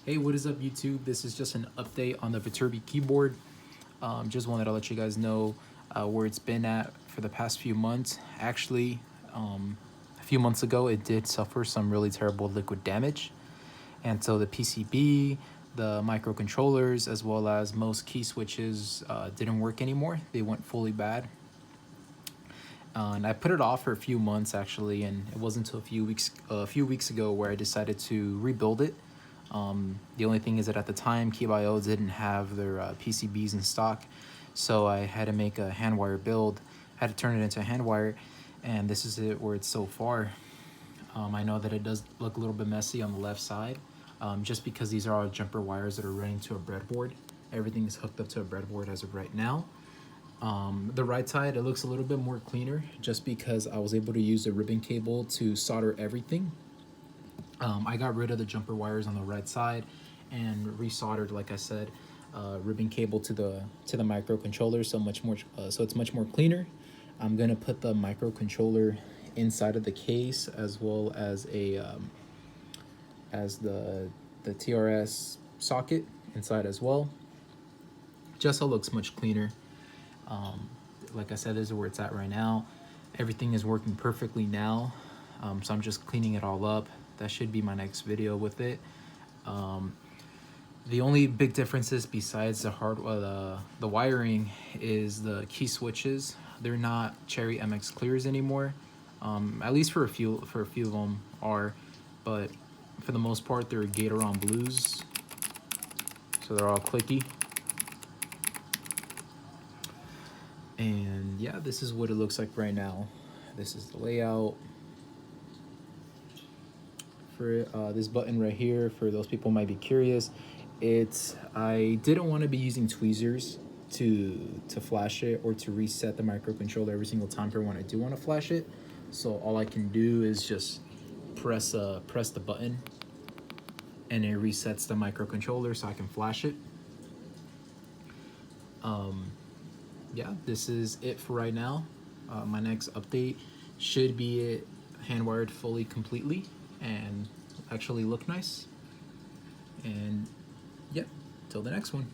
Hey, what is up YouTube? This is just an update on the Viterbi keyboard. Just wanted to let you guys know where it's been at for the past few months. Actually, a few months ago, it did suffer some really terrible liquid damage. And so the PCB, the microcontrollers, as well as most key switches didn't work anymore. They went fully bad. And I put it off for a few months actually, and it wasn't until a few weeks ago where I decided to rebuild it. The only thing is that at the time, Keeb didn't have their PCBs in stock, so I had to make a hand wire build. Had to turn it into a hand wire, and this is it where it's so far. I know that it does look a little bit messy on the left side, just because these are all jumper wires that are running to a breadboard. Everything is hooked up to a breadboard as of right now. The right side, it looks a little bit more cleaner just because I was able to use the ribbon cable to solder everything. I got rid of the jumper wires on the right side and resoldered, like I said, ribbon cable to the microcontroller, so it's much more cleaner. I'm gonna put the microcontroller inside of the case, as well as the TRS socket inside as well. Just so it looks much cleaner. Like I said, this is where it's at right now. Everything is working perfectly now, so I'm just cleaning it all up. That should be my next video with it. The only big differences besides the wiring is the key switches. They're not Cherry MX Clears anymore. At least for a few of them are, but for the most part they're Gatoron Blues. So they're all clicky. And yeah, this is what it looks like right now. This is the layout. For this button right here, for those people who might be curious, I didn't want to be using tweezers to flash it or to reset the microcontroller every single time for when I do want to flash it. So all I can do is just press the button, and it resets the microcontroller so I can flash it. Yeah, this is it for right now. My next update should be it hand wired fully completely and actually look nice. And yeah, till the next one.